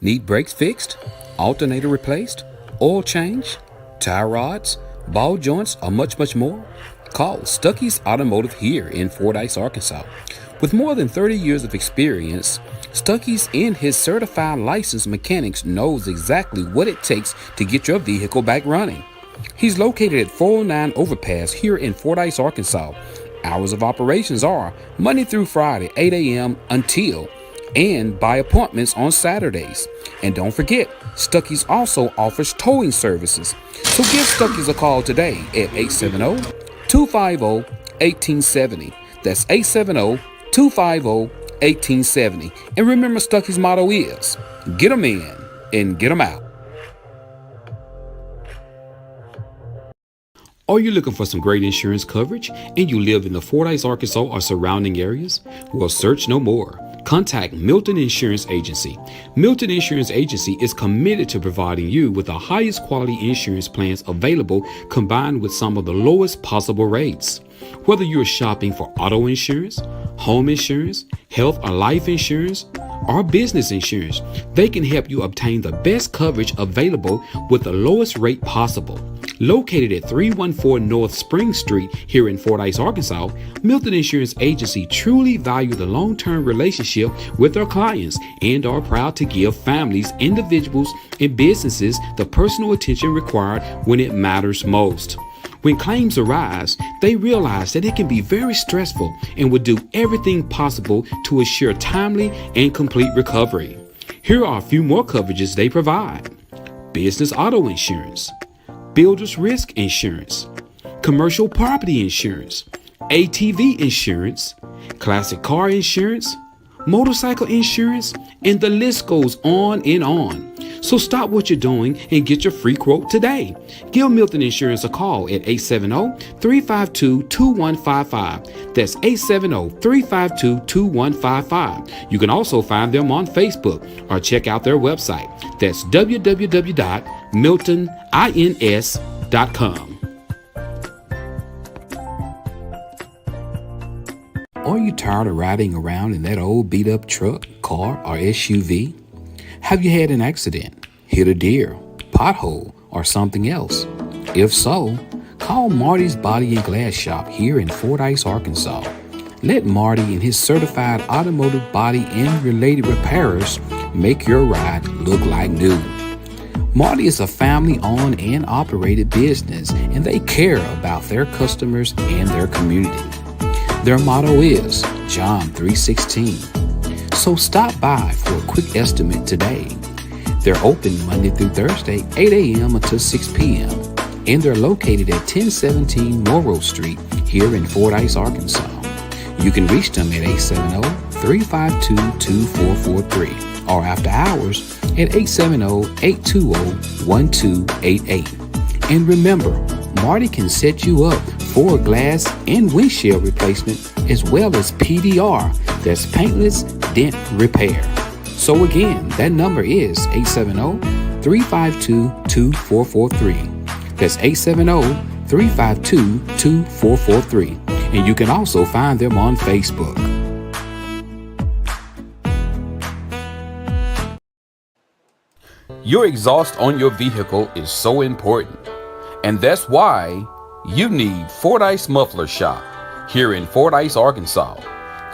Need brakes fixed? Alternator replaced? Oil change? Tie rods? Ball joints? Or much more? Call Stuckey's Automotive here in Fordyce, Arkansas. With more than 30 years of experience, Stuckey's and his certified licensed mechanics knows exactly what it takes to get your vehicle back running. He's located at 409 Overpass here in Fordyce, Arkansas. Hours of operations are Monday through Friday, 8 a.m. until and by appointments on Saturdays. And don't forget, Stuckey's also offers towing services. So give Stuckey's a call today at 870-250-1870. That's 870-250-1870. And remember, Stuckey's motto is, get 'em in and get 'em out. Are you looking for some great insurance coverage and you live in the Fordyce, Arkansas or surrounding areas? Well, search no more. Contact Milton Insurance Agency. Milton Insurance Agency is committed to providing you with the highest quality insurance plans available, combined with some of the lowest possible rates. Whether you're shopping for auto insurance, home insurance, health or life insurance, or business insurance, they can help you obtain the best coverage available with the lowest rate possible. Located at 314 North Spring Street here in Fordyce, Arkansas, Milton Insurance Agency truly value the long-term relationship with their clients and are proud to give families, individuals, and businesses the personal attention required when it matters most. When claims arise, they realize that it can be very stressful and will do everything possible to assure timely and complete recovery. Here are a few more coverages they provide: business auto insurance, builder's risk insurance, commercial property insurance, ATV insurance, classic car insurance, motorcycle insurance, and the list goes on and on. So stop what you're doing and get your free quote today. Give Milton Insurance a call at 870-352-2155. That's 870-352-2155. You can also find them on Facebook or check out their website. That's www.miltonins.com. Are you tired of riding around in that old beat-up truck, car, or SUV? Have you had an accident, hit a deer, pothole, or something else? If so, call Marty's Body and Glass Shop here in Fordyce, Arkansas. Let Marty and his certified automotive body and related repairers make your ride look like new. Marty is a family-owned and operated business, and they care about their customers and their community. Their motto is John 3:16. So stop by for a quick estimate today. They're open Monday through Thursday, 8 a.m. until 6 p.m. And they're located at 1017 Morrow Street here in Fordyce, Arkansas. You can reach them at 870-352-2443 or after hours at 870-820-1288. And remember, Marty can set you up for a glass and windshield replacement as well as PDR, that's paintless dent repair. So again, that number is 870-352-2443. That's 870-352-2443. And you can also find them on Facebook. Your exhaust on your vehicle is so important, and that's why you need Fordyce Muffler Shop here in Fordyce, Arkansas.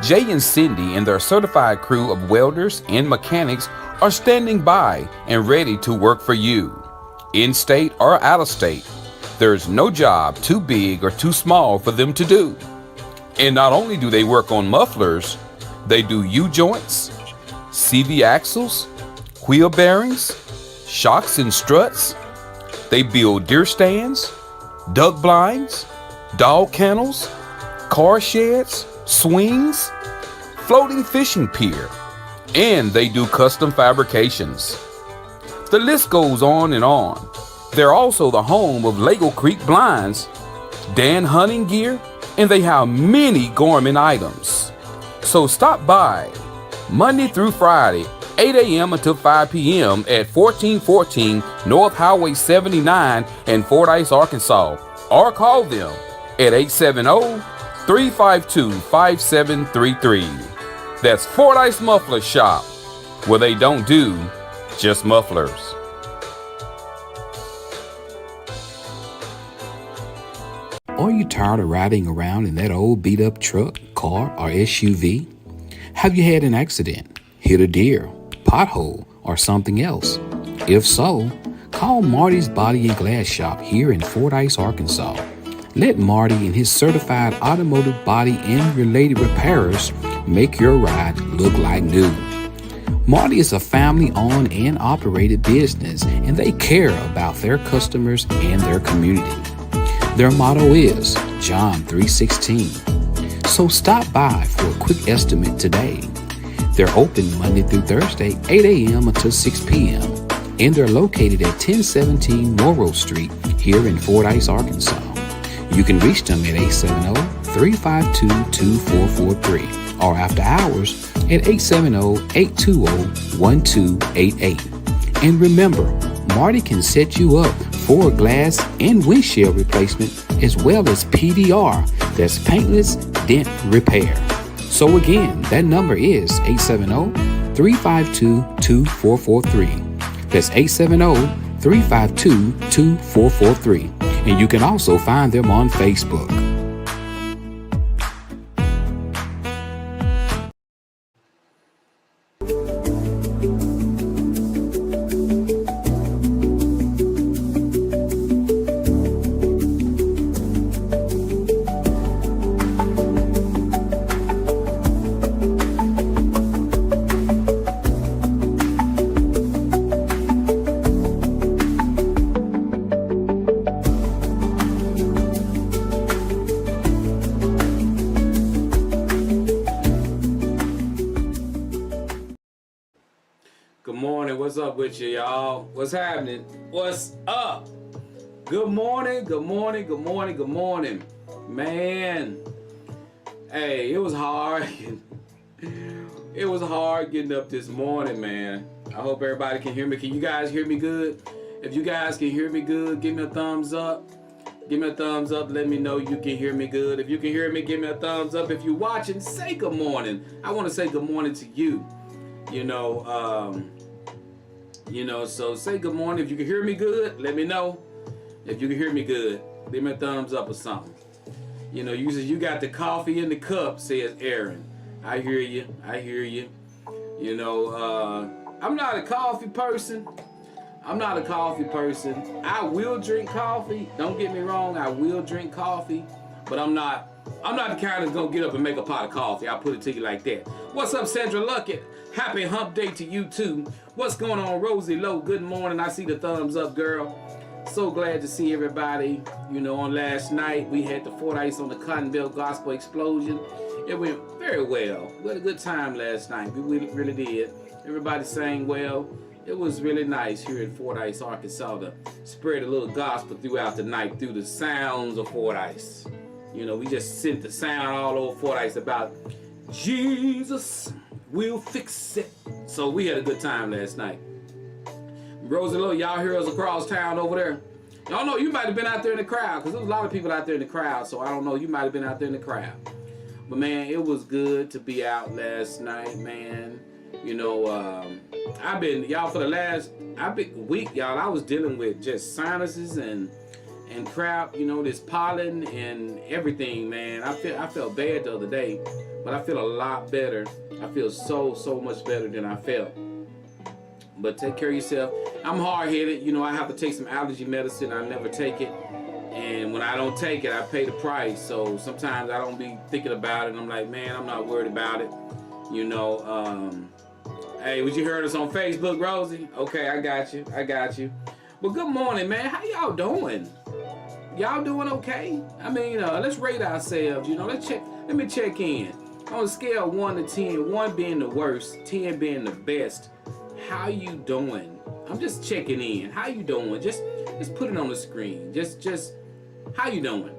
Jay and Cindy and their certified crew of welders and mechanics are standing by and ready to work for you. In-state or out-of-state, there's no job too big or too small for them to do. And not only do they work on mufflers, they do U-joints, CV axles, wheel bearings, shocks and struts. They build deer stands, duck blinds, dog kennels, car sheds, swings, floating fishing pier, and they do custom fabrications. The list goes on and on. They're also the home of Lego Creek Blinds, Dan Hunting Gear, and they have many gourmet items. So stop by Monday through Friday, 8 a.m. until 5 p.m. at 1414 North Highway 79 in Fordyce, Arkansas, or call them at 870-352-5733. That's Fordyce Muffler Shop, where they don't do just mufflers. Are you tired of riding around in that old beat-up truck, car, or SUV? Have you had an accident, hit a deer, pothole, or something else? If so, call Marty's Body and Glass Shop here in Fordyce, Arkansas. Let Marty and his certified automotive body and related repairers make your ride look like new. Marty is a family-owned and operated business, and they care about their customers and their community. Their motto is John 3:16. So stop by for a quick estimate today. They're open Monday through Thursday, 8 a.m. until 6 p.m. and they're located at 1017 Morrow Street here in Fordyce, Arkansas. You can reach them at 870-352-2443 or after hours at 870-820-1288. And remember, Marty can set you up for glass and windshield replacement as well as PDR, that's paintless dent repair. So again, that number is 870-352-2443. That's 870-352-2443. And you can also find them on Facebook. Good morning. What's up with you, y'all? What's happening? What's up? Good morning. Good morning. Good morning. Good morning. Man. Hey, it was hard. It was hard getting up this morning, man. I hope everybody can hear me. Can you guys hear me good? If you guys can hear me good, give me a thumbs up. Give me a thumbs up. Let me know you can hear me good. If you can hear me, give me a thumbs up. If you're watching, say good morning. I want to say good morning to you. So say good morning. If you can hear me good, let me know. If you can hear me good, give me a thumbs up or something. You got the coffee in the cup, says Aaron. I hear you. I hear you. I'm not a coffee person. I will drink coffee. Don't get me wrong. I will drink coffee, but I'm not the kind that's gonna get up and make a pot of coffee. I'll put it to you like that. What's up, Sandra Luckett? Happy hump day to you too. What's going on, Rosie Lowe? Good morning. I see the thumbs up, girl. So glad to see everybody. On last night we had the Fordyce on the Cotton Belt Gospel Explosion. It went very well. We had a good time last night. We really did. Everybody sang well. It was really nice here in Fordyce, Arkansas, to spread a little gospel throughout the night through the sounds of Fordyce. We just sent the sound all over Fordyce about Jesus will fix it. So we had a good time last night. Rosie Lowe, y'all hear us across town over there? Y'all know you might have been out there in the crowd, because there was a lot of people out there in the crowd, so I don't know, you might have been out there in the crowd. But man, it was good to be out last night, man. I've been, y'all, for the last week, y'all, I was dealing with just sinuses and crap, this pollen and everything, man. I felt bad the other day, but I feel a lot better. I feel so much better than I felt. But take care of yourself. I'm hard-headed. I have to take some allergy medicine. I never take it. And when I don't take it, I pay the price. So sometimes I don't be thinking about it. I'm like, man, I'm not worried about it. Hey, would you heard us on Facebook, Rosie? Okay, I got you. Well, good morning, man. How y'all doing? Y'all doing okay? I mean, let's rate ourselves. Let me check in. On a scale of 1 to 10, 1 being the worst, 10 being the best. How you doing? I'm just checking in. How you doing? Just put it on the screen. Just how you doing?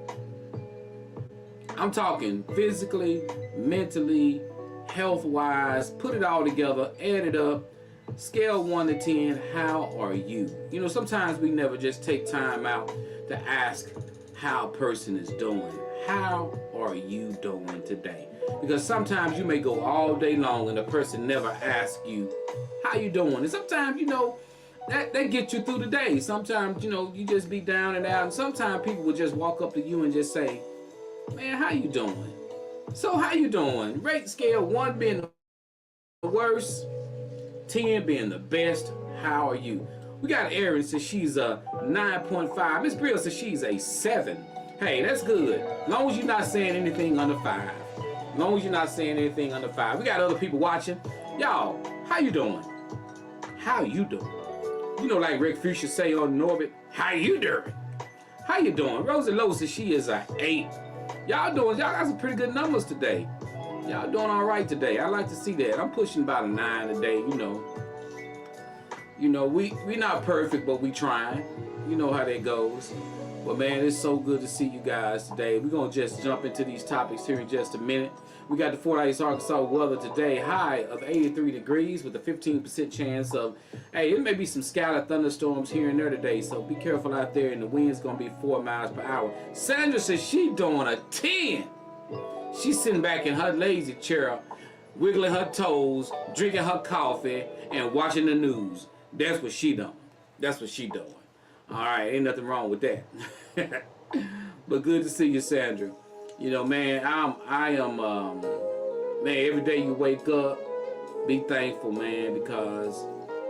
I'm talking physically, mentally, health-wise. Put it all together, add it up. Scale 1 to 10, how are you? Sometimes we never just take time out to ask how a person is doing. How are you doing today? Because sometimes you may go all day long and the person never asks you, how how you doing? And sometimes, that gets you through the day. Sometimes, you just be down and out. And sometimes people will just walk up to you and just say, man, how you doing? So how you doing? Rate scale 1 being the worst, 10 being the best. How are you? We got Erin says she's a 9.5. Miss Brill says she's a 7. Hey, that's good. As long as you're not saying anything under 5. As long as you're not saying anything under 5. We got other people watching. Y'all, how you doing? How you doing? Like Rick Fuchsia say on Norbit, how you doing? How you doing? Rosie Lowe says she is a 8. Y'all got some pretty good numbers today. Y'all doing all right today. I like to see that. I'm pushing about a 9 today, we not perfect, but we trying. You know how that goes. But man, it's so good to see you guys today. We're going to just jump into these topics here in just a minute. We got the Fordyce Arkansas weather today, high of 83 degrees with a 15% chance of, it may be some scattered thunderstorms here and there today, so be careful out there, and the wind's going to be 4 miles per hour. Sandra says she doing a 10. She's sitting back in her lazy chair, wiggling her toes, drinking her coffee, and watching the news. That's what she doing. That's what she doing. All right, ain't nothing wrong with that. But good to see you, Sandra. Man, I am, man, every day you wake up, be thankful, man, because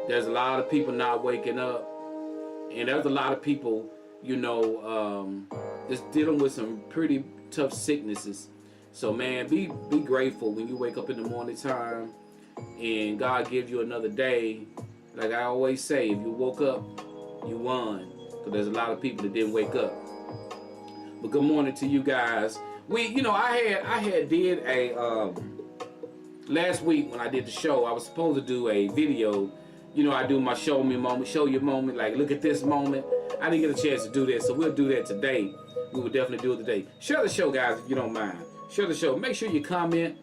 there's a lot of people not waking up, and there's a lot of people, just dealing with some pretty tough sicknesses. So, man, be grateful when you wake up in the morning time and God gives you another day. Like I always say, if you woke up, you won, because there's a lot of people that didn't wake up. But good morning to you guys. I had did a last week when I did the show. I was supposed to do a video. I do my show me moment, show you moment, like look at this moment. I didn't get a chance to do that, so we'll do that today. We will definitely do it today. Share the show, guys, if you don't mind. Share the show. Make sure you comment.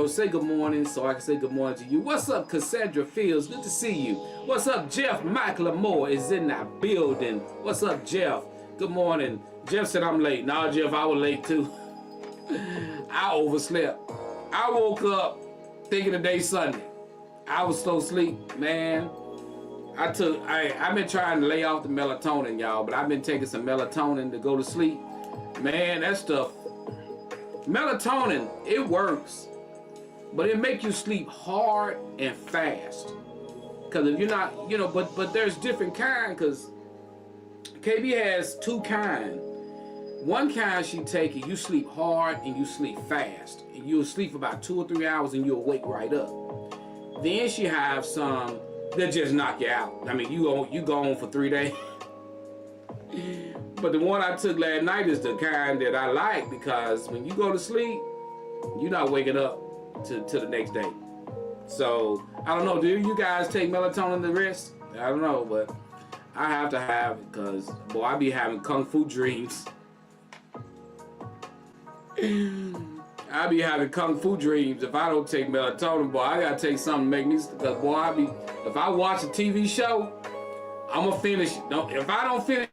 Say good morning so I can say good morning to you. What's up, Cassandra Fields? Good to see you. What's up, Jeff? Mike Lamore is in that building. What's up, Jeff? Good morning. Jeff said I'm late. Nah, Jeff, I was late too. I overslept. I woke up thinking the day's Sunday. I was so asleep, man. I've been trying to lay off the melatonin, y'all, but I've been taking some melatonin to go to sleep. Man, that stuff, melatonin, it works, but it make you sleep hard and fast. Because if you're not, but there's different kind, because KB has 2 kind. One kind she take it, you sleep hard and you sleep fast. And you'll sleep for about 2 or 3 hours and you'll wake right up. Then she have some that just knock you out. I mean, you go on for 3 days. But the one I took last night is the kind that I like, because when you go to sleep, you're not waking up to the next day. So, I don't know, do you guys take melatonin to rest? I don't know, but I have to have it, because, boy, I be having kung fu dreams. I be having kung fu dreams if I don't take melatonin, boy. I gotta take something to make me, because, boy, if I watch a TV show, I'm gonna finish it. If I don't finish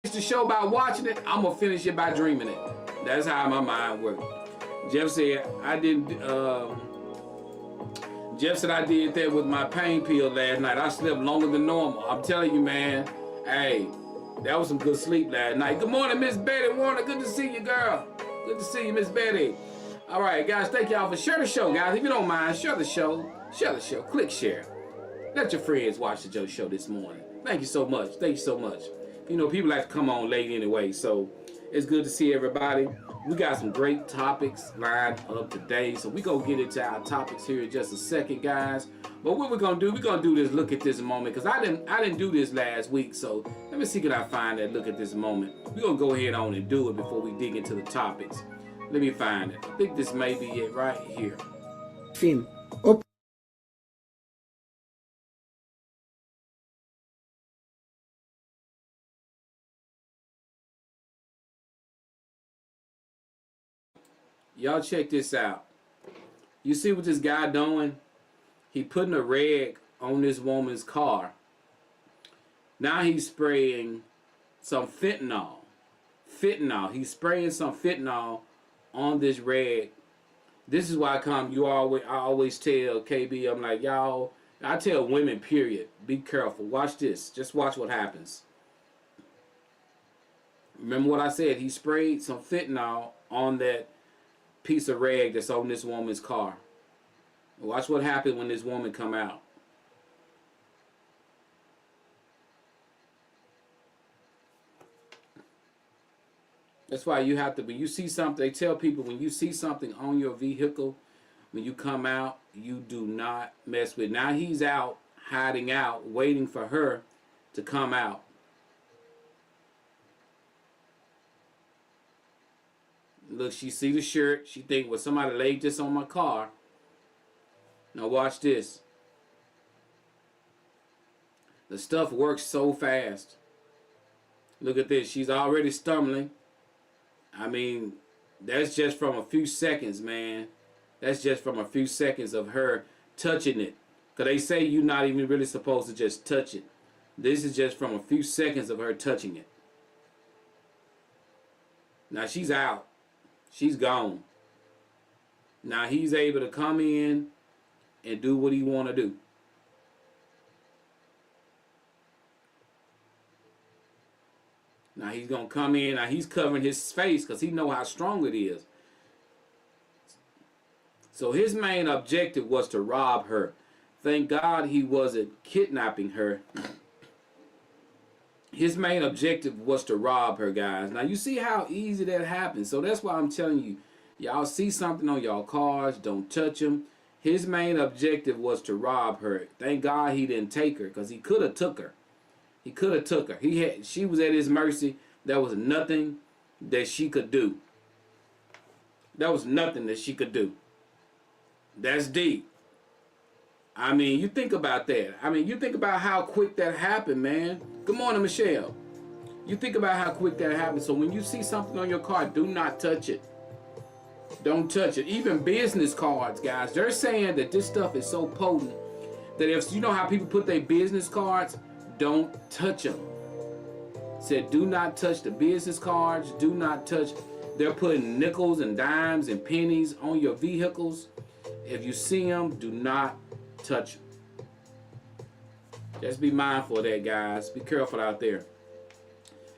the show by watching it, I'm gonna finish it by dreaming it. That's how my mind works. Jeff said I did that with my pain pill last night. I slept longer than normal. I'm telling you, man. Hey, that was some good sleep last night. Good morning, Miss Betty Warner. Good to see you, girl. Good to see you, Miss Betty. All right, guys, thank y'all for sharing the show, guys. If you don't mind, share the show. Share the show. Click share. Let your friends watch the Joe Show this morning. Thank you so much. Thank you so much. People like to come on late anyway, so it's good to see everybody. We got some great topics lined up today, so we're going to get into our topics here in just a second, guys. But what we're going to do this look at this moment, because I didn't do this last week, so let me see can I find that look at this moment. We're going to go ahead on and do it before we dig into the topics. Let me find it. I think this may be it right here. Film. Op. Y'all check this out. You see what this guy doing? He putting a rag on this woman's car. Now he's spraying some fentanyl. He's spraying some fentanyl on this rag. This is why I always tell KB, I'm like, y'all I tell women, period, be careful. Watch this. Just watch what happens. Remember what I said? He sprayed some fentanyl on that piece of rag that's on this woman's car. Watch what happened when this woman come out. That's why you have to, when you see something, they tell people when you see something on your vehicle, when you come out, you do not mess with it. Now he's out, hiding out, waiting for her to come out. Look, she see the shirt. She think, well, somebody laid this on my car. Now watch this. The stuff works so fast. Look at this. She's already stumbling. I mean, that's just from a few seconds, man. That's just from a few seconds of her touching it. Because they say you're not even really supposed to just touch it. This is just from a few seconds of her touching it. Now she's out. She's gone. Now he's able to come in and do what he want to do. Now he's going to come in. Now he's covering his face because he know how strong it is. So his main objective was to rob her. Thank God he wasn't kidnapping her. His main objective was to rob her, guys. Now you see how easy that happens. So that's why I'm telling you, y'all see something on y'all cars, don't touch them. His main objective was to rob her. Thank God he didn't take her, because he could have took her. He could have took her. She was at his mercy. There was nothing that she could do. There was nothing that she could do. That's deep. I mean, you think about that. I mean, you think about how quick that happened, man. Good morning, Michelle. You think about how quick that happened. So when you see something on your car, do not touch it. Don't touch it. Even business cards, guys. They're saying that this stuff is so potent that if you know how people put their business cards, don't touch them. Said do not touch the business cards. Do not touch. They're putting nickels and dimes and pennies on your vehicles. If you see them, do not touch them. Just be mindful of that, guys. Be careful out there.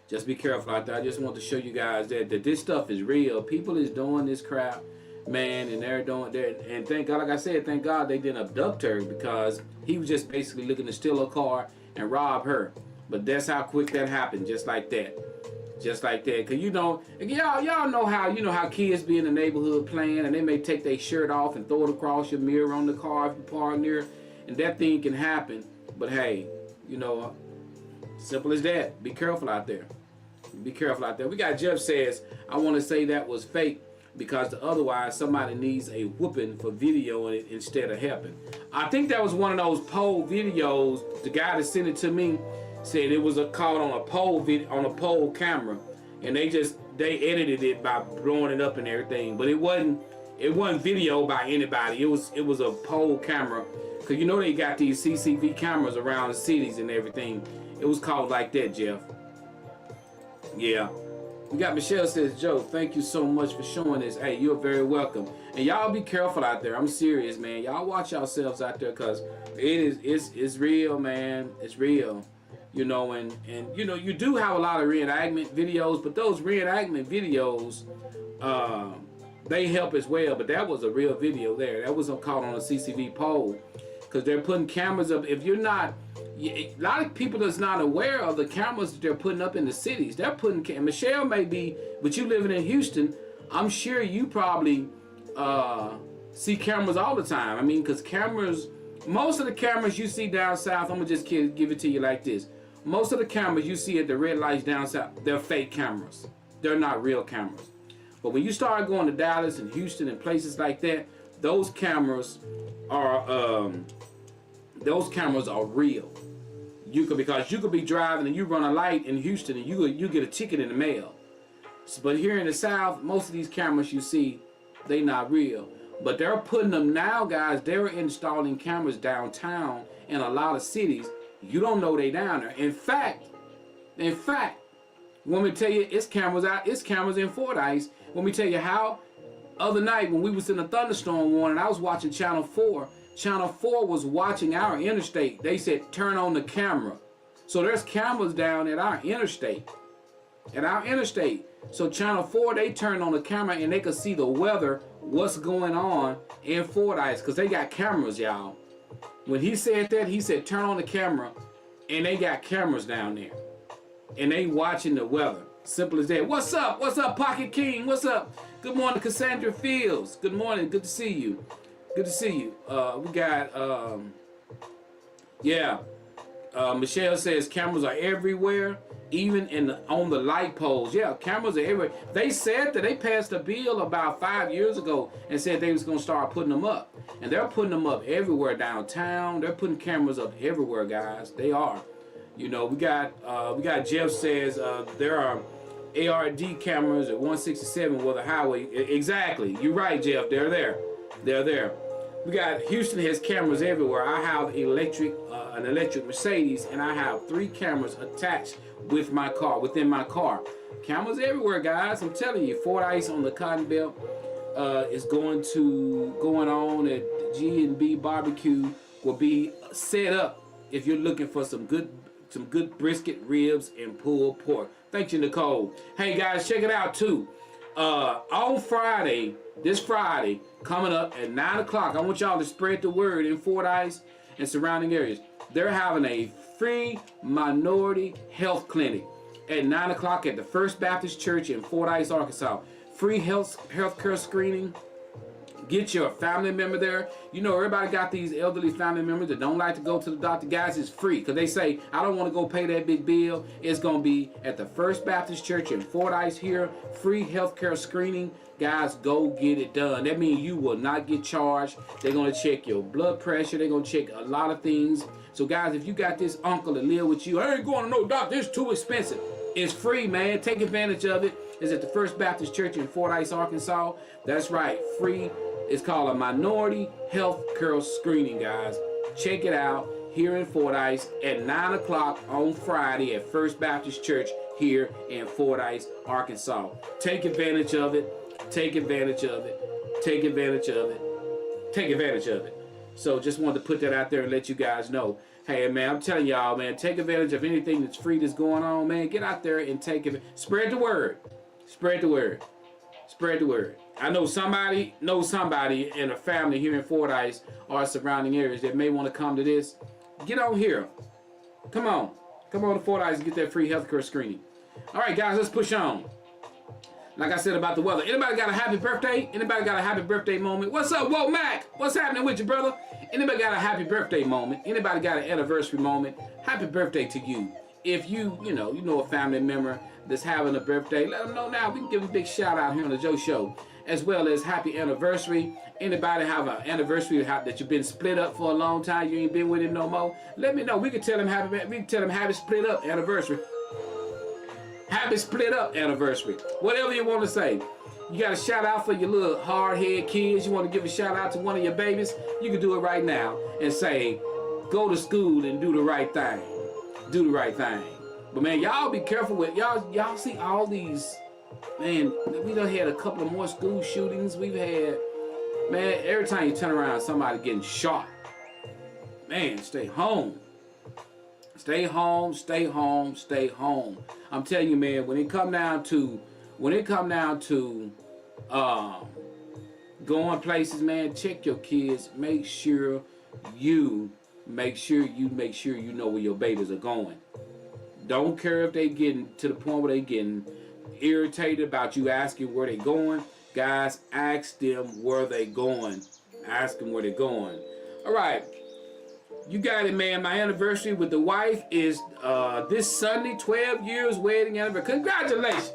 Just be careful out there. I just want to show you guys that this stuff is real. People is doing this crap, man, and they're doing that. And thank God, like I said, thank God they didn't abduct her, because he was just basically looking to steal her car and rob her. But that's how quick that happened, just like that. Just like that. Cause you know, y'all know how kids be in the neighborhood playing, and they may take their shirt off and throw it across your mirror on the car if you park near, and that thing can happen. But hey, you know, simple as that. Be careful out there. Be careful out there. We got Jeff says, I want to say that was fake because otherwise somebody needs a whooping for videoing it instead of helping. I think that was one of those poll videos. The guy that sent it to me said it was caught on a poll camera, and they edited it by blowing it up and everything. But it wasn't video by anybody. It was a poll camera, because you know they got these CCTV cameras around the cities and everything. It was called like that, Jeff. Yeah. We got Michelle says, Joe, thank you so much for showing this. Hey, you're very welcome. And y'all be careful out there. I'm serious, man. Y'all watch yourselves out there, because it's real, man. It's real. You know, and you know, you do have a lot of reenactment videos, but those reenactment videos, they help as well. But that was a real video there. That wasn't caught on a CCTV pole, because they're putting cameras up. If you're not, a lot of people that's not aware of the cameras that they're putting up in the cities. They're putting, Michelle may be, but you living in Houston, I'm sure you probably see cameras all the time. I mean, because cameras, most of the cameras you see down south, I'm gonna just give it to you like this. Most of the cameras you see at the red lights down south, they're fake cameras. They're not real cameras. But when you start going to Dallas and Houston and places like that, those cameras are real. Because you could be driving and you run a light in Houston and you get a ticket in the mail. But here in the South, most of these cameras you see, they not real. But they're putting them now, guys. They're installing cameras downtown in a lot of cities. You don't know they down there. In fact, when we tell you it's cameras out, it's cameras in Fordyce. When we tell you how, other night when we was in a thunderstorm warning, I was watching Channel 4. Channel 4 was watching our interstate. They said, turn on the camera. So there's cameras down at our interstate. So Channel 4, they turned on the camera and they could see the weather, what's going on in Fordyce, because they got cameras, y'all. When he said that, he said, turn on the camera, and they got cameras down there. And they watching the weather. Simple as that. What's up? What's up, Pocket King? What's up? Good morning, Cassandra Fields. Good morning. Good to see you. Good to see you. We got, Michelle says cameras are everywhere, even on the light poles. Yeah, cameras are everywhere. They said that they passed a bill about 5 years ago and said they was going to start putting them up. And they're putting them up everywhere downtown. They're putting cameras up everywhere, guys. They are. You know, we got Jeff says there are ARD cameras at 167 Weather Highway. Exactly. You're right, Jeff. They're there. They're there. We got Houston has cameras everywhere. I have an electric Mercedes, and I have 3 cameras attached with my car, within my car. Cameras everywhere, guys. I'm telling you, Fordyce on the Cotton Belt is going on at G&B Barbecue will be set up if you're looking for some good brisket, ribs, and pulled pork. Thank you, Nicole. Hey guys, check it out too. On Friday, this Friday, coming up at 9 o'clock, I want y'all to spread the word in Fordyce and surrounding areas. They're having a free minority health clinic at 9 o'clock at the First Baptist Church in Fordyce, Arkansas. Free healthcare screening. Get your family member there. You know, everybody got these elderly family members that don't like to go to the doctor. Guys, it's free because they say, I don't want to go pay that big bill. It's going to be at the First Baptist Church in Fordyce here. Free healthcare screening. Guys, go get it done. That means you will not get charged. They're going to check your blood pressure. They're going to check a lot of things. So, guys, if you got this uncle that live with you, I ain't going to no doctor. It's too expensive. It's free, man. Take advantage of it. It's at the First Baptist Church in Fordyce, Arkansas. That's right. Free. It's called a minority health care screening, guys. Check it out here in Fordyce at 9 o'clock on Friday at First Baptist Church here in Fordyce, Arkansas. Take advantage of it. Take advantage of it. Take advantage of it. Take advantage of it. So just wanted to put that out there and let you guys know. Hey, man, I'm telling y'all, man, take advantage of anything that's free that's going on, man. Get out there and take it. Spread the word. Spread the word. Spread the word. I know somebody knows somebody in a family here in Fordyce or surrounding areas that may want to come to this. Get on here. Come on. Come on to Fordyce and get that free healthcare screening. All right, guys, let's push on. Like I said about the weather. Anybody got a happy birthday? Anybody got a happy birthday moment? What's up, Whoa, Mac? What's happening with you, brother? Anybody got a happy birthday moment? Anybody got an anniversary moment? Happy birthday to you. If you know a family member that's having a birthday, let them know now. We can give them a big shout out here on the Joe Show. As well as happy anniversary. Anybody have an anniversary that you've been split up for a long time, you ain't been with him no more, let me know. We can tell them happy split up anniversary. Happy split up anniversary. Whatever you want to say. You got a shout out for your little hard head kids. You want to give a shout out to one of your babies, you can do it right now and say, go to school and do the right thing. Do the right thing. But man, y'all be careful with y'all see all these. Man, we done had a couple of more school shootings. We've had, man, every time you turn around, somebody getting shot. Man, stay home. Stay home, stay home, stay home. I'm telling you, man, when it come down to going places, man, check your kids. Make sure you know where your babies are going. Don't care if they getting to the point where they getting irritated about you asking where they going. Guys, ask them where they going. Ask them where they going. All right, you got it, man. My anniversary with the wife is this Sunday. 12 years wedding anniversary. Congratulations.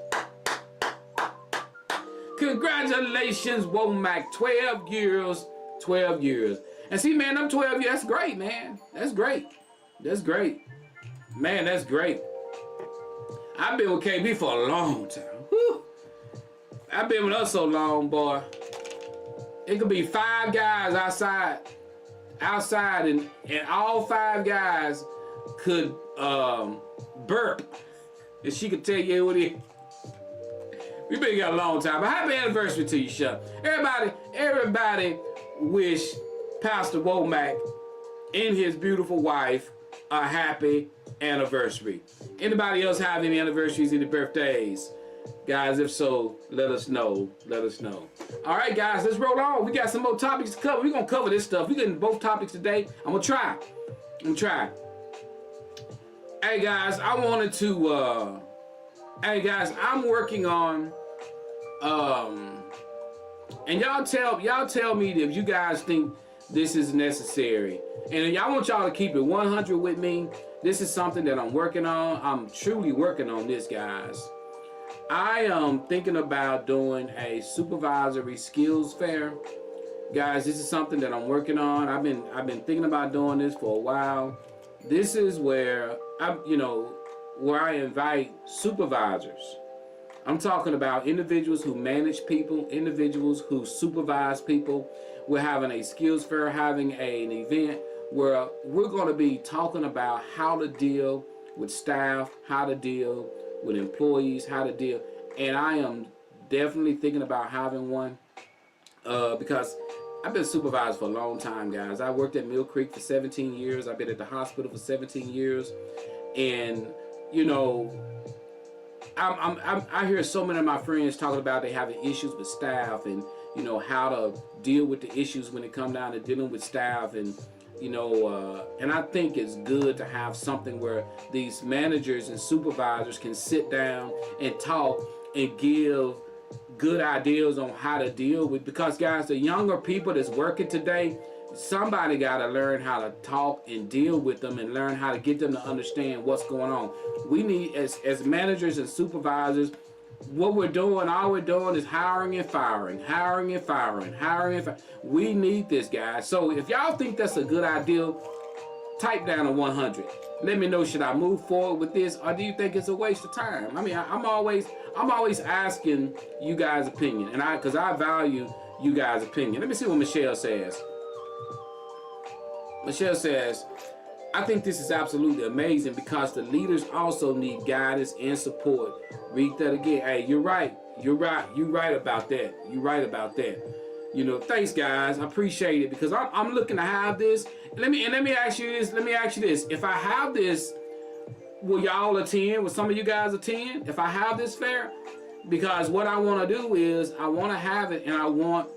Congratulations, Womack. 12 years. 12 years. And see, man, I'm 12 years. That's great, man. That's great. That's great. Man, that's great. I've been with KB for a long time. Whew. I've been with us so long, boy. It could be 5 guys outside, and all 5 guys could burp, and she could tell you what it is. We been together a long time. But happy anniversary to you, Shep. Everybody wish Pastor Womack and his beautiful wife a happy anniversary. Anybody else have any anniversaries, any birthdays? Guys, if so, let us know. Let us know. All right, guys, let's roll on. We got some more topics to cover. We're going to cover this stuff. We're getting both topics today. I'm going to try. Hey, guys, I wanted to... hey, guys, I'm working on... and y'all tell me if you guys think this is necessary. And I want y'all to keep it 100 with me. This is something that I'm working on. I'm truly working on this, guys. I am thinking about doing a supervisory skills fair. Guys, this is something that I'm working on. I've been thinking about doing this for a while. This is where where I invite supervisors. I'm talking about individuals who manage people, individuals who supervise people. We're having a skills fair, having an event where we're going to be talking about how to deal with staff, how to deal with employees, how to deal. And I am definitely thinking about having one because I've been supervised for a long time, guys. I worked at Mill Creek for 17 years. I've been at the hospital for 17 years. And, I hear so many of my friends talking about they having issues with staff and, how to deal with the issues when it comes down to dealing with staff. And, and I think it's good to have something where these managers and supervisors can sit down and talk and give good ideas on how to deal with, because guys, the younger people that's working today, somebody got to learn how to talk and deal with them and learn how to get them to understand what's going on. We need, as managers and supervisors, what we're doing, all we're doing is hiring and firing. We need this, guys. So if y'all think that's a good idea, type down a 100. Let me know, should I move forward with this, or do you think it's a waste of time? I mean, I'm always asking you guys' opinion, and because I value you guys' opinion. Let me see what Michelle says. Michelle says, I think this is absolutely amazing because the leaders also need guidance and support. Read that again. Hey, you're right about that. Thanks, guys. I appreciate it because I'm looking to have this. Let me ask you this. If I have this, will y'all attend? Will some of you guys attend? If I have this fair? Because what I want to do is I want to have it, and I want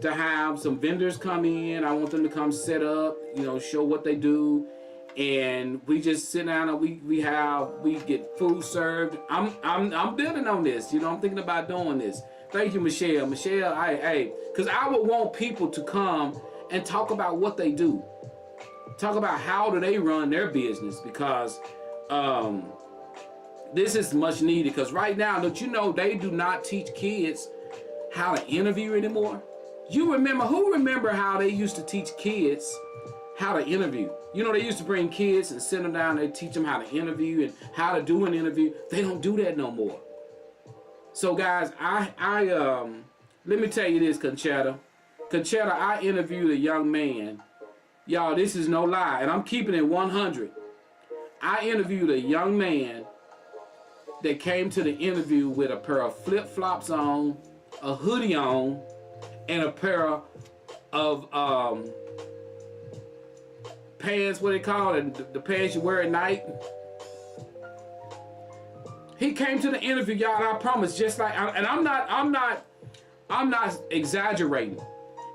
to have some vendors come in. I want them to come set up, show what they do. And we just sit down and we get food served. I'm building on this. I'm thinking about doing this. Thank you, Michelle. Michelle, because I would want people to come and talk about what they do. Talk about how do they run their business, because this is much needed. Because right now, don't you know, they do not teach kids how to interview anymore. Who remember how they used to teach kids how to interview? They used to bring kids and sit them down. They teach them how to interview and how to do an interview. They don't do that no more. So guys, I let me tell you this, Conchetta, I interviewed a young man. Y'all, this is no lie, and I'm keeping it 100. I interviewed a young man that came to the interview with a pair of flip-flops on, a hoodie on, and a pair of pants, what they call it, the pants you wear at night. He came to the interview, y'all, and I promise, just like, and I'm not exaggerating.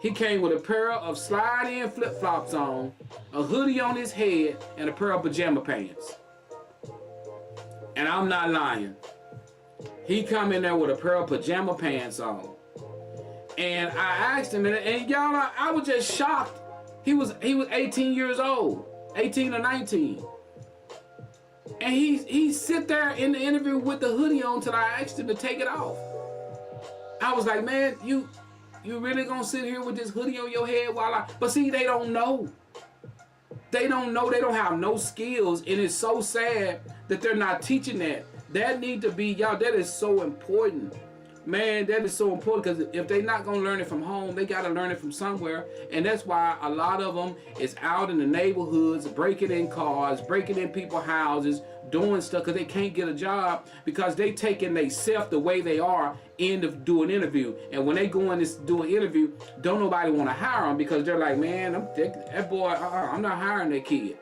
He came with a pair of slide-in flip-flops on, a hoodie on his head, and a pair of pajama pants. And I'm not lying. He come in there with a pair of pajama pants on. And I asked him, and y'all, I was just shocked. He was 18 years old, 18 or 19. And he sit there in the interview with the hoodie on till I asked him to take it off. I was like, man, you really gonna sit here with this hoodie on your head but see, they don't know. They don't have no skills, and it's so sad that they're not teaching that. That need to be, y'all, that is so important. Man, that is so important, because if they're not going to learn it from home, they got to learn it from somewhere. And that's why a lot of them is out in the neighborhoods, breaking in cars, breaking in people's houses, doing stuff because they can't get a job, because they taking themselves the way they are in to do an interview. And when they go in to do an interview, don't nobody want to hire them, because they're like, man, that boy, I'm not hiring that kid.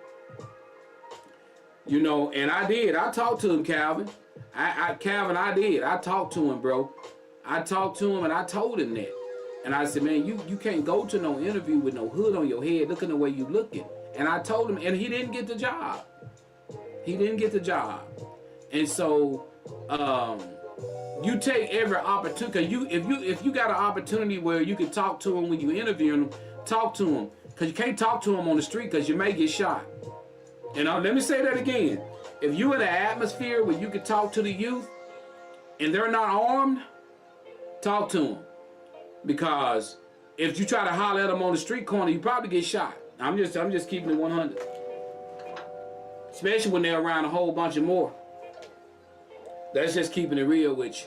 You know, and I did. I talked to him, Calvin. Calvin, I did. I talked to him, bro. I talked to him and I told him that. And I said, man, you can't go to no interview with no hood on your head looking the way you looking. And I told him, and he didn't get the job. He didn't get the job. And so you take every opportunity. If you got an opportunity where you can talk to him when you interviewing him, talk to him. Because you can't talk to him on the street because you may get shot. And let me say that again. If you in an atmosphere where you can talk to the youth and they're not armed, talk to them. Because if you try to holler at them on the street corner, you probably get shot. I'm just keeping it 100. Especially when they're around a whole bunch of more. That's just keeping it real with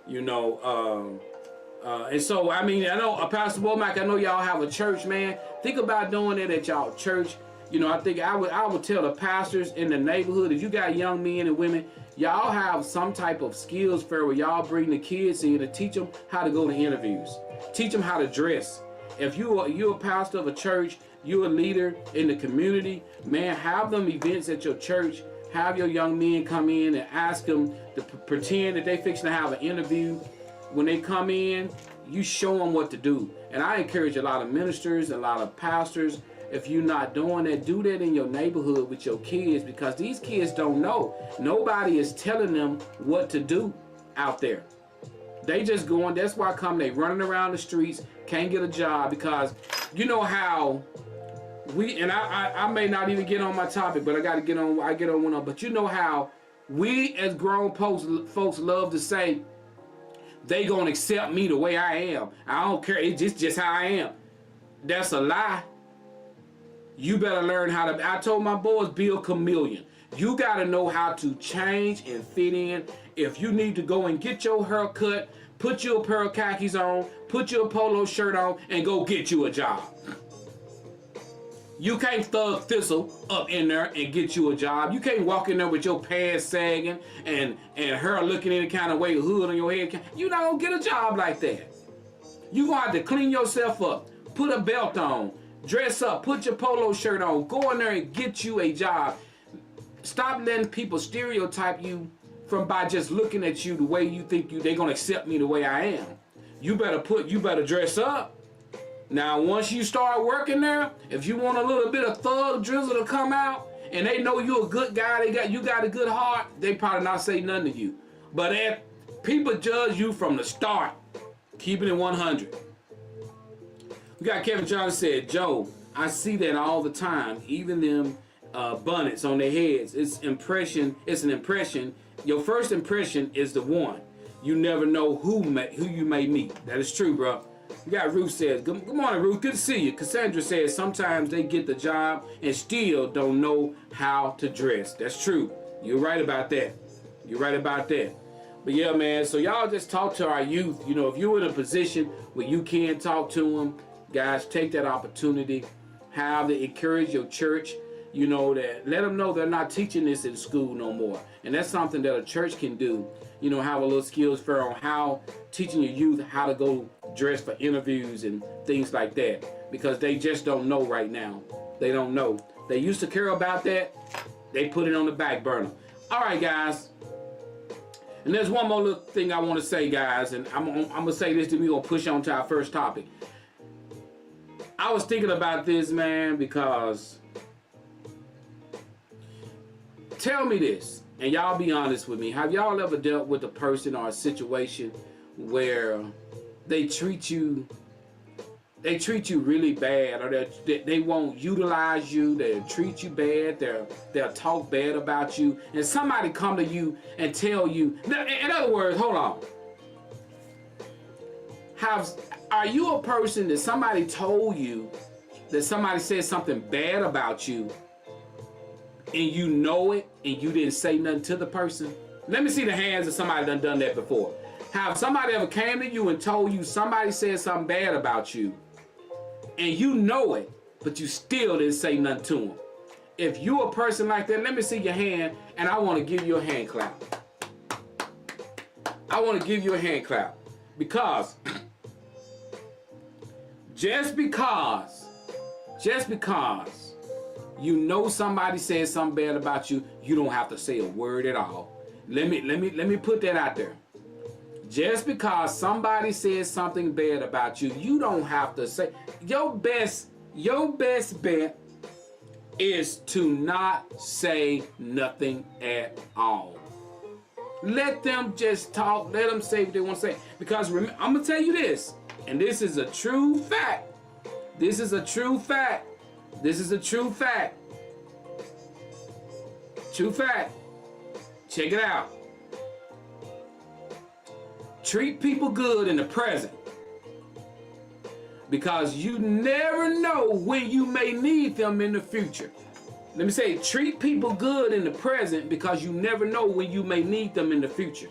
you. You know, and so, I mean, I know, Pastor Womack, I know y'all have a church, man. Think about doing it at y'all church. You know, I think I would tell the pastors in the neighborhood, if you got young men and women, y'all have some type of skills fair where y'all bring the kids in to teach them how to go to interviews. Teach them how to dress. If you're a pastor of a church, you're a leader in the community, man, have them events at your church. Have your young men come in and ask them to pretend that they fixing to have an interview. When they come in, you show them what to do. And I encourage a lot of ministers, a lot of pastors, if you're not doing that, do that in your neighborhood with your kids, because these kids don't know. Nobody is telling them what to do out there. They just going, that's why they running around the streets, can't get a job, because you know how I may not even get on my topic, but I get on one of, but you know how we as grown folks love to say, they gonna accept me the way I am. I don't care, it's just how I am. That's a lie. You better learn how to, I told my boys, be a chameleon. You got to know how to change and fit in. If you need to go and get your hair cut, put your pair of khakis on, put your polo shirt on, and go get you a job. You can't thug thistle up in there and get you a job. You can't walk in there with your pants sagging and hair looking any kind of way, hood on your head. You're not going to get a job like that. You're going to have to clean yourself up, put a belt on, dress up, put your polo shirt on, go in there and get you a job. Stop letting people stereotype you by just looking at you the way you think they're gonna accept me the way I am. You better dress up. Now once you start working there, if you want a little bit of thug drizzle to come out and they know you're a good guy, you got a good heart, they probably not say nothing to you. But if people judge you from the start, keep it in 100. We got Kevin Johnson said, Joe, I see that all the time, even them bonnets on their heads. It's an impression. Your first impression is the one. You never know who you may meet. That is true, bro. We got Ruth says, good morning, Ruth. Good to see you. Cassandra says, sometimes they get the job and still don't know how to dress. That's true. You're right about that. But yeah, man, so y'all just talk to our youth. You know, if you're in a position where you can talk to them, guys, take that opportunity. Have to encourage your church, you know, that let them know they're not teaching this in school no more. And that's something that a church can do. You know, have a little skills fair on how teaching your youth how to go dress for interviews and things like that. Because they just don't know right now. They don't know. They used to care about that. They put it on the back burner. All right, guys. And there's one more little thing I want to say, guys. And I'm going to say this, then we're going to push on to our first topic. I was thinking about this, man, because tell me this, and y'all be honest with me. Have y'all ever dealt with a person or a situation where they treat you really bad, or they won't utilize you, they'll treat you bad, they'll talk bad about you, and somebody come to you and tell you, in other words, hold on. Are you a person that somebody told you that somebody said something bad about you and you know it and you didn't say nothing to the person? Let me see the hands of somebody done that before. Have somebody ever came to you and told you somebody said something bad about you, and you know it, but you still didn't say nothing to them? If you a person like that, let me see your hand, and I want to give you a hand clap. I want to give you a hand clap. Because just because you know somebody said something bad about you, you don't have to say a word at all. Let me put that out there. Just because somebody says something bad about you, you don't have to say. Your best bet is to not say nothing at all. Let them just talk. Let them say what they want to say. Because I'm going to tell you this, and this is a true fact. This is a true fact. This is a true fact. True fact. Check it out. Treat people good in the present, because you never know when you may need them in the future. Let me say, treat people good in the present, because you never know when you may need them in the future.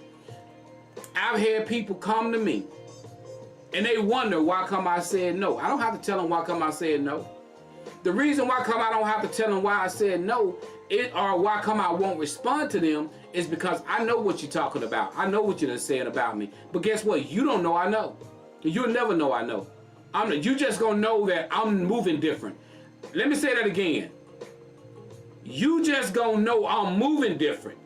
I've had people come to me and they wonder why come I said no. I don't have to tell them why come I said no. The reason why come I don't have to tell them why I said no, or why come I won't respond to them, is because I know what you're talking about. I know what you're saying about me. But guess what? You don't know I know. You'll never know I know. You just gonna know that I'm moving different. Let me say that again. You just gonna know I'm moving different.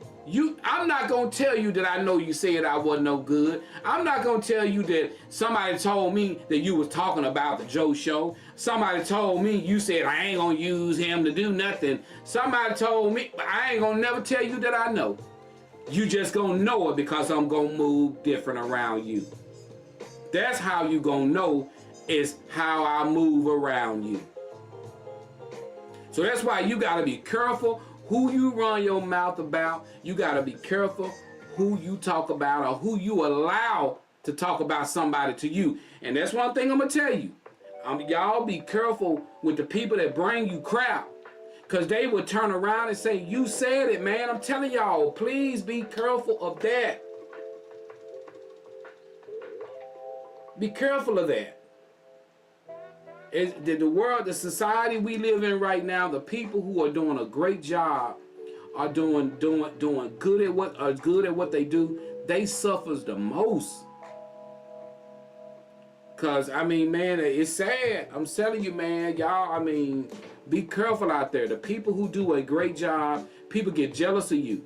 I'm not gonna tell you that I know you said I wasn't no good. I'm not gonna tell you that somebody told me that you was talking about the Joe Show. Somebody told me you said I ain't gonna use him to do nothing. Somebody told me, but I ain't gonna never tell you that I know. You just gonna know it because I'm gonna move different around you. That's how you gonna know, is how I move around you. So that's why you gotta be careful who you run your mouth about. You gotta be careful who you talk about, or who you allow to talk about somebody to you. And that's one thing I'm gonna tell you. Y'all be careful with the people that bring you crap, because they will turn around and say, you said it, man. I'm telling y'all, please be careful of that. Be careful of that. The world, the society we live in right now, the people who are doing a great job are doing good at what they do. They suffers the most. Cause I mean, man, it's sad. I'm telling you, man, y'all. I mean, be careful out there. The people who do a great job, people get jealous of you.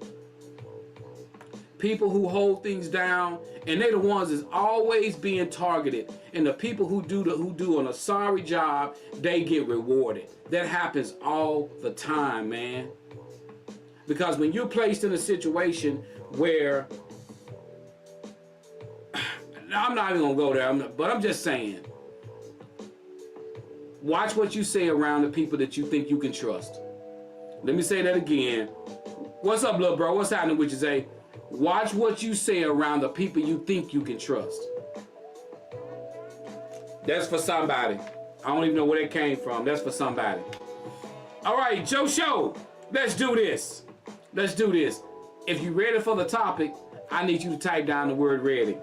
People who hold things down, and they're the ones that's always being targeted. And the people who do a sorry job, they get rewarded. That happens all the time, man. Because when you're placed in a situation where, I'm not even gonna go there, but I'm just saying, watch what you say around the people that you think you can trust. Let me say that again. What's up, little bro? What's happening with you, Zay? Watch what you say around the people you think you can trust. That's for somebody. I don't even know where that came from. That's for somebody. All right, Joe Show. Let's do this. Let's do this. If you're ready for the topic, I need you to type down the word ready.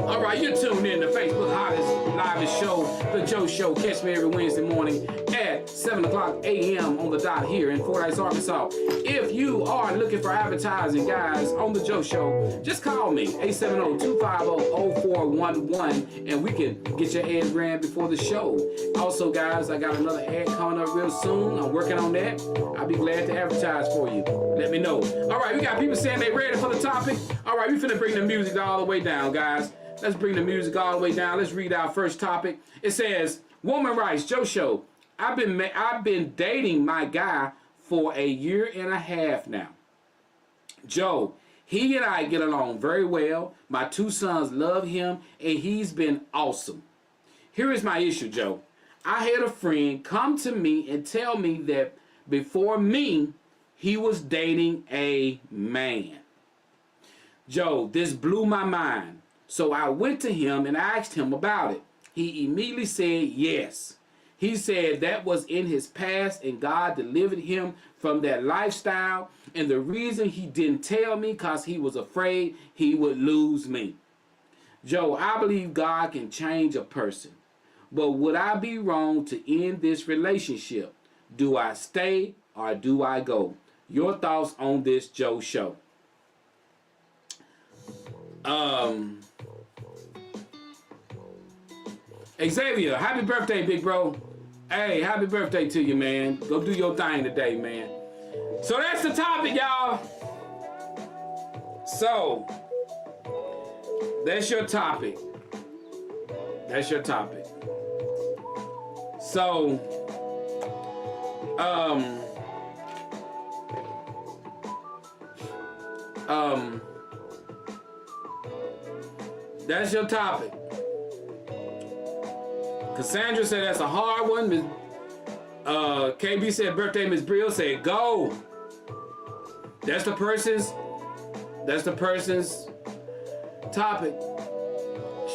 All right, you're tuned in to Facebook hottest, livest show, The Joe Show. Catch me every Wednesday morning at 7 o'clock a.m. on the dot here in Fordyce, Arkansas. If you are looking for advertising, guys, on The Joe Show, just call me, 870-250-0411, and we can get your ad ran before the show. Also, guys, I got another ad coming up real soon. I'm working on that. I'll be glad to advertise for you. Let me know. All right, we got people saying they ready for the topic. All right, we finna bring the music all the way down, guys. Let's bring the music all the way down. Let's read our first topic. It says, Woman Rights, Joe Show. I've been dating my guy for a year and a half now. Joe, he and I get along very well. My two sons love him, and he's been awesome. Here is my issue, Joe. I had a friend come to me and tell me that before me, he was dating a man. Joe, this blew my mind. So I went to him and asked him about it. He immediately said yes. He said that was in his past and God delivered him from that lifestyle. And the reason he didn't tell me because he was afraid he would lose me. Joe, I believe God can change a person. But would I be wrong to end this relationship? Do I stay or do I go? Your thoughts on this Joe show. Xavier, happy birthday, big bro. Hey, happy birthday to you, man. Go do your thing today, man. So that's the topic, y'all. So, that's your topic. That's your topic. So, that's your topic. Cassandra said that's a hard one. KB said birthday. Miss Brill said go. That's the person's topic.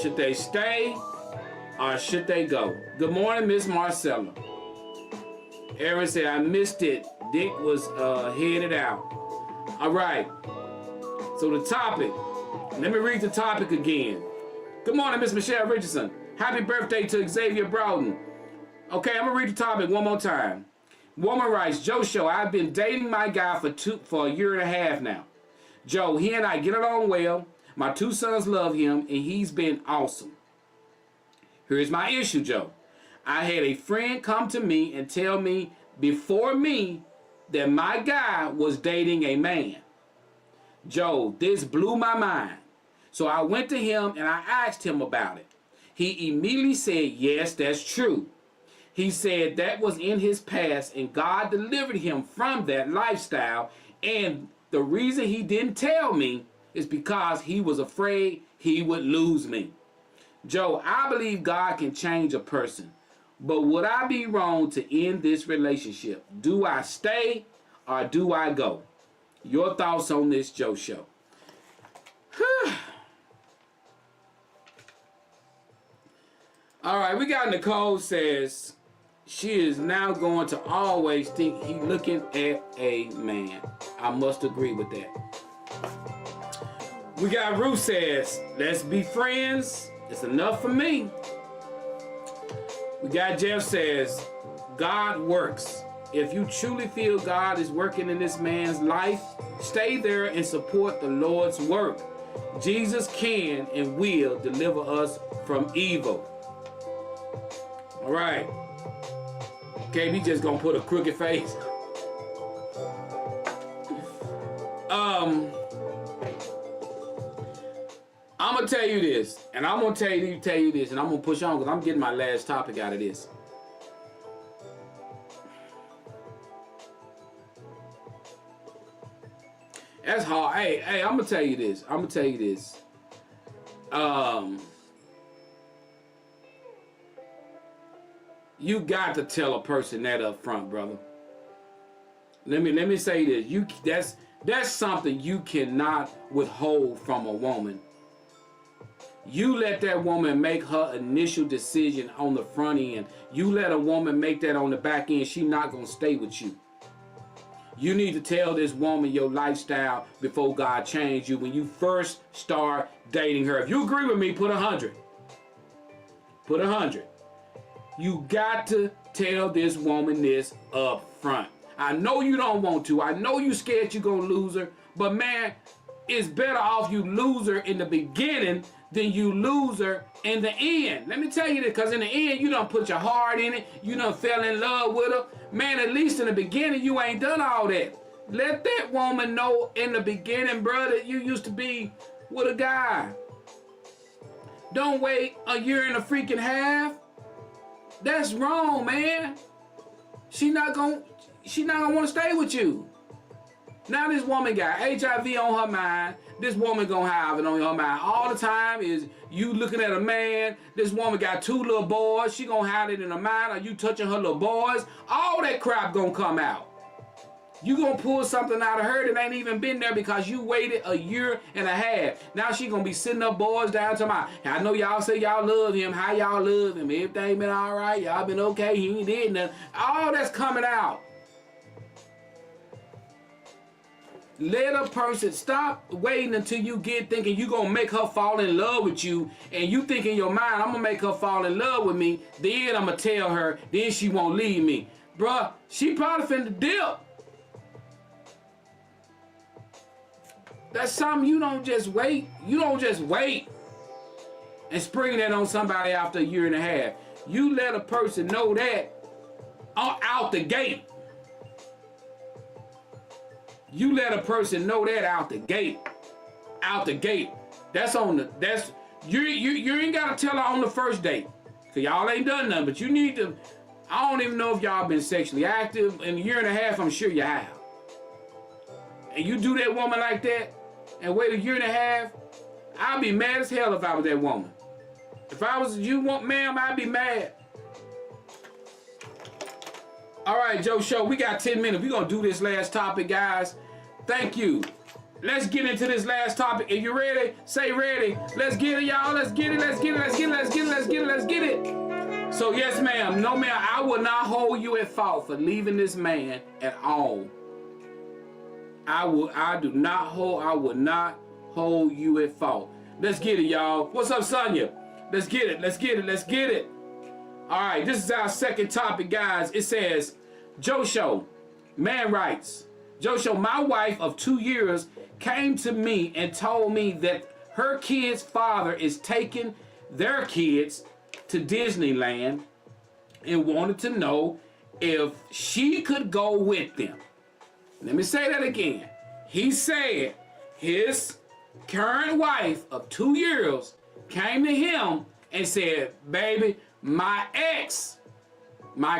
Should they stay or should they go? Good morning, Miss Marcella. Aaron said I missed it. Dick was headed out. All right. So the topic. Let me read the topic again. Good morning, Miss Michelle Richardson. Happy birthday to Xavier Broughton. Okay, I'm gonna read the topic one more time. Woman writes, Joe Show, I've been dating my guy for a year and a half now. Joe, he and I get along well. My 2 sons love him, and he's been awesome. Here's my issue, Joe. I had a friend come to me and tell me before me that my guy was dating a man. Joe, this blew my mind. So I went to him and I asked him about it. He immediately said, yes, that's true. He said that was in his past and God delivered him from that lifestyle. And the reason he didn't tell me is because he was afraid he would lose me. Joe, I believe God can change a person. But would I be wrong to end this relationship? Do I stay or do I go? Your thoughts on this Joe Show. All right, we got Nicole says she is now going to always think he looking at a man. I must agree with that. We got Ruth says, let's be friends. It's enough for me. We got Jeff says, God works. If you truly feel God is working in this man's life, stay there and support the Lord's work. Jesus can and will deliver us from evil. All right. KB just gonna put a crooked face. I'm gonna tell you this, and I'm gonna tell you this, and I'm gonna push on because I'm getting my last topic out of this. That's hard. Hey, I'm gonna tell you this. You got to tell a person that up front, brother. Let me say this. That's something you cannot withhold from a woman. You let that woman make her initial decision on the front end. You let a woman make that on the back end. She's not gonna stay with you. You need to tell this woman your lifestyle before God changed you when you first start dating her. If you agree with me, put 100. Put 100. You got to tell this woman this up front. I know you don't want to. I know you scared you're going to lose her. But man, it's better off you lose her in the beginning than you lose her in the end. Let me tell you this, because in the end, you done put your heart in it. You done fell in love with her. Man, at least in the beginning, you ain't done all that. Let that woman know in the beginning, brother, you used to be with a guy. Don't wait a year and a freaking half. That's wrong, man. She not gonna want to stay with you. Now this woman got HIV on her mind. This woman gonna have it on her mind all the time. Is you looking at a man? This woman got 2 little boys. She gonna have it in her mind. Are you touching her little boys? All that crap gonna come out. You gonna pull something out of her that ain't even been there because you waited a year and a half. Now she gonna be sitting up boys down to my. I know y'all say y'all love him. How y'all love him? Everything been all right. Y'all been okay. He ain't did nothing. All that's coming out. Let a person stop waiting until you get thinking you gonna make her fall in love with you, and you think in your mind, I'm gonna make her fall in love with me, then I'm gonna tell her, then she won't leave me. Bruh, she probably finna dip. That's something you don't just wait. You don't just wait and spring that on somebody after a year and a half. You let a person know that out the gate. You let a person know that out the gate. Out the gate. That's on the, that's, you ain't gotta tell her on the first date. Cause y'all ain't done nothing, but you need to, I don't even know if y'all been sexually active. In a year and a half, I'm sure you have. And you do that woman like that, and wait a year and a half, I'd be mad as hell if I was that woman. If I was you, ma'am, I'd be mad. All right, Joe Show, we got 10 minutes. We're going to do this last topic, guys. Thank you. Let's get into this last topic. If you're ready, say ready. Let's get it, y'all. Let's get it. Let's get it. Let's get it. Let's get it. Let's get it. Let's get it. So, yes, ma'am. No, ma'am. I will not hold you at fault for leaving this man at all. I will not hold you at fault. Let's get it, y'all. What's up, Sonya? Let's get it. Let's get it. Let's get it. All right, this is our second topic, guys. It says, Joe Show, man writes, Joe Show, my wife of 2 years came to me and told me that her kid's father is taking their kids to Disneyland and wanted to know if she could go with them. Let me say that again. He said his current wife of 2 years came to him and said, baby, my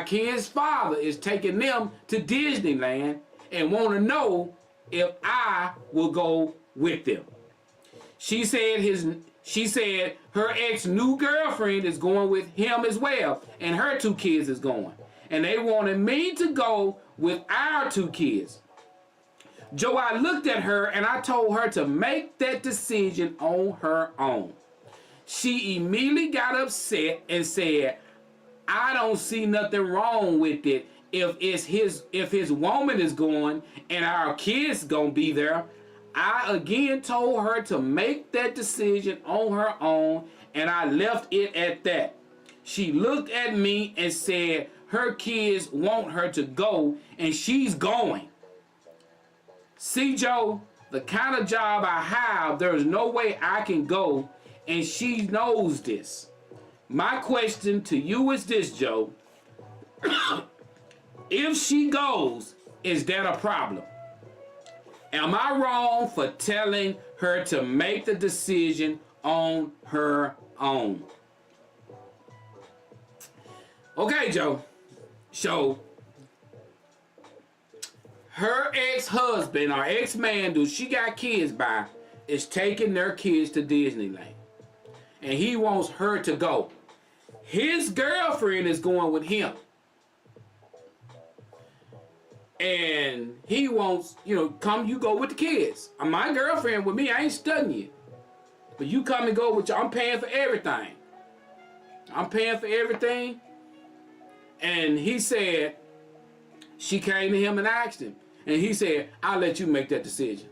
kid's father is taking them to Disneyland and want to know if I will go with them. She said her ex new girlfriend is going with him as well, and her 2 kids is going. And they wanted me to go with our 2 kids. Joe, I looked at her and I told her to make that decision on her own. She immediately got upset and said, I don't see nothing wrong with it if his woman is going and our kids gonna be there. I again told her to make that decision on her own, and I left it at that. She looked at me and said her kids want her to go and she's going. See, Joe, the kind of job I have, there's no way I can go, and she knows this. My question to you is this, Joe. If she goes, is that a problem? Am I wrong for telling her to make the decision on her own? Okay, Joe. So, her ex-husband or ex-man who she got kids by is taking their kids to Disneyland. And he wants her to go. His girlfriend is going with him. And he wants, come you go with the kids. My girlfriend with me, I ain't studying you. But you come and go with you. I'm paying for everything. I'm paying for everything. And he said, she came to him and asked him. And he said, I'll let you make that decision.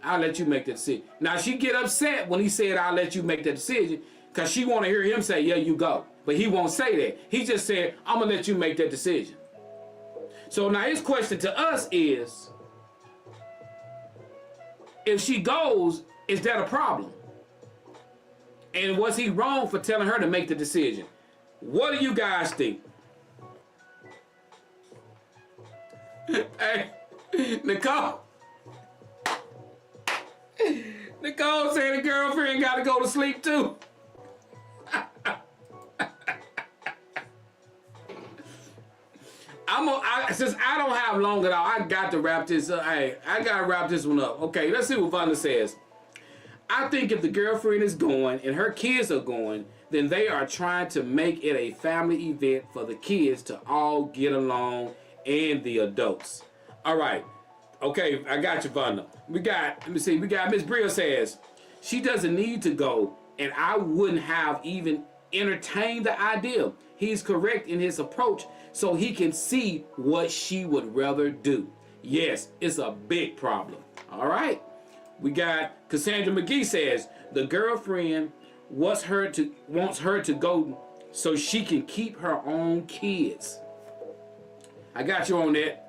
I'll let you make that decision. Now, she get upset when he said, I'll let you make that decision, because she want to hear him say, yeah, you go. But he won't say that. He just said, I'm going to let you make that decision. So now his question to us is, if she goes, is that a problem? And was he wrong for telling her to make the decision? What do you guys think? Hey, Nicole. Nicole said the girlfriend got to go to sleep too. Since I don't have long at all, I got to wrap this up. Hey, I got to wrap this one up. Okay, let's see what Vonda says. I think if the girlfriend is going and her kids are going, then they are trying to make it a family event for the kids to all get along and the adults. All right. Okay, I got you, Vanda. Let me see, we got Miss Bria says, she doesn't need to go, and I wouldn't have even entertained the idea. He's correct in his approach, so he can see what she would rather do. Yes, it's a big problem. All right. We got Cassandra McGee says, the girlfriend wants her to go so she can keep her own kids. I got you on that.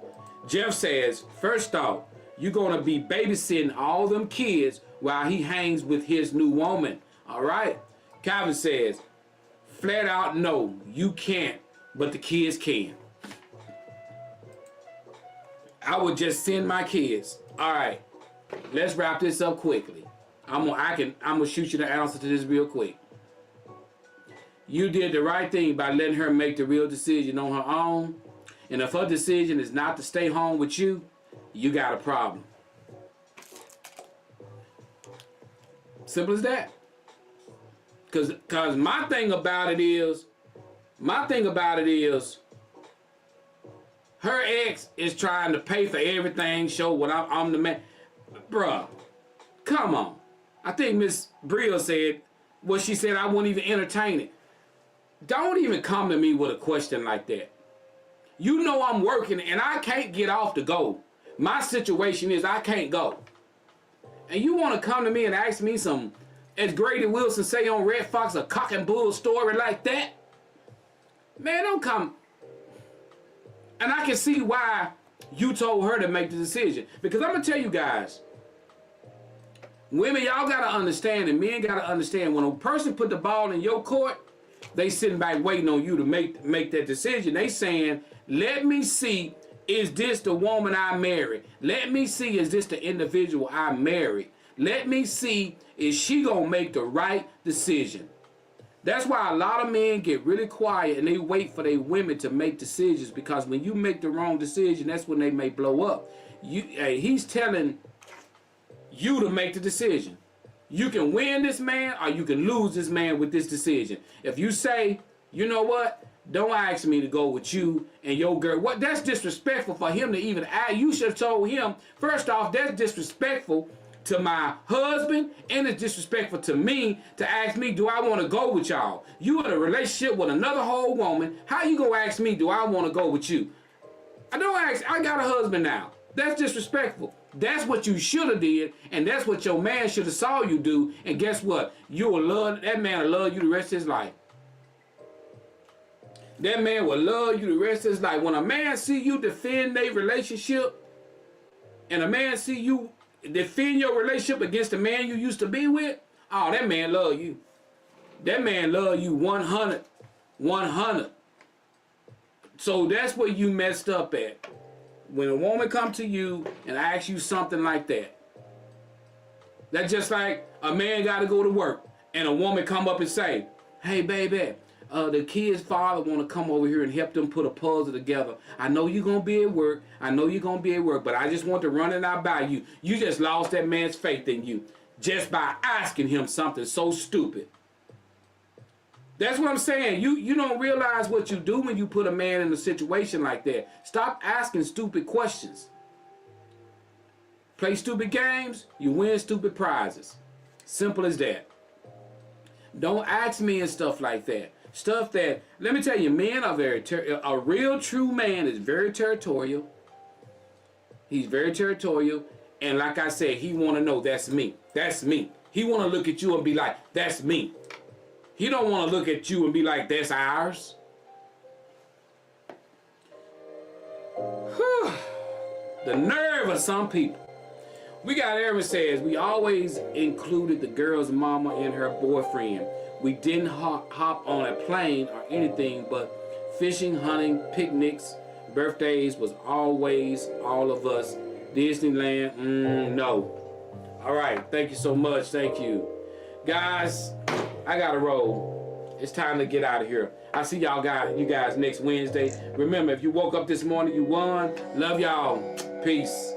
Jeff says, first off, you're going to be babysitting all them kids while he hangs with his new woman. All right. Calvin says, flat out, no, you can't, but the kids can. I would just send my kids. All right. Let's wrap this up quickly. I'm gonna shoot you the answer to this real quick. You did the right thing by letting her make the real decision on her own. And if her decision is not to stay home with you, you got a problem. Simple as that. Cause my thing about it is, her ex is trying to pay for everything, show what I'm the man. Bruh, come on. I think Miss Bria said what she said, I wouldn't even entertain it. Don't even come to me with a question like that. You know I'm working and I can't get off to go. My situation is I can't go. And you want to come to me and ask me some, as Grady Wilson say on Red Fox, a cock and bull story like that? Man, don't come. And I can see why you told her to make the decision. Because I'm going to tell you guys, women, y'all got to understand, and men got to understand, when a person put the ball in your court, they sitting back waiting on you to make that decision. They saying, let me see, is this the woman I married? Let me see, is this the individual I married? Let me see, is she going to make the right decision? That's why a lot of men get really quiet and they wait for their women to make decisions, because when you make the wrong decision, that's when they may blow up. He's telling you to make the decision. You can win this man or you can lose this man with this decision. If you say, you know what, don't ask me to go with you and your girl. What? That's disrespectful for him to even ask. You should have told him, first off, that's disrespectful to my husband, and it's disrespectful to me to ask me, do I want to go with y'all? You in a relationship with another whole woman. How you gonna ask me, do I want to go with you? I don't ask. I got a husband now. That's disrespectful. That's what you should have did, and that's what your man should have saw you do. And guess what? You will love that man. Will love you the rest of his life. That man will love you the rest of his life. When a man see you defend their relationship, and a man see you defend your relationship against the man you used to be with, oh, that man love you. That man love you 100. 100. So that's where you messed up at. When a woman come to you and asks you something like that, that's just like a man got to go to work and a woman come up and say, hey, baby, the kid's father want to come over here and help them put a puzzle together. I know you're going to be at work. But I just want to run it out by you. You just lost that man's faith in you just by asking him something so stupid. That's what I'm saying. You don't realize what you do when you put a man in a situation like that. Stop asking stupid questions. Play stupid games, you win stupid prizes. Simple as that. Don't ask me and stuff like that. Stuff that, let me tell you, men are a real true man is very territorial. He's very territorial. And like I said, he want to know, that's me. That's me. He want to look at you and be like, that's me. He don't want to look at you and be like, that's ours. Whew. The nerve of some people. We got Aaron says, we always included the girl's mama and her boyfriend. We didn't hop on a plane or anything, but fishing, hunting, picnics, birthdays was always all of us. Disneyland, no. All right, thank you so much. Thank you. Guys, I gotta roll. It's time to get out of here. I'll see you guys next Wednesday. Remember, if you woke up this morning, you won. Love y'all. Peace.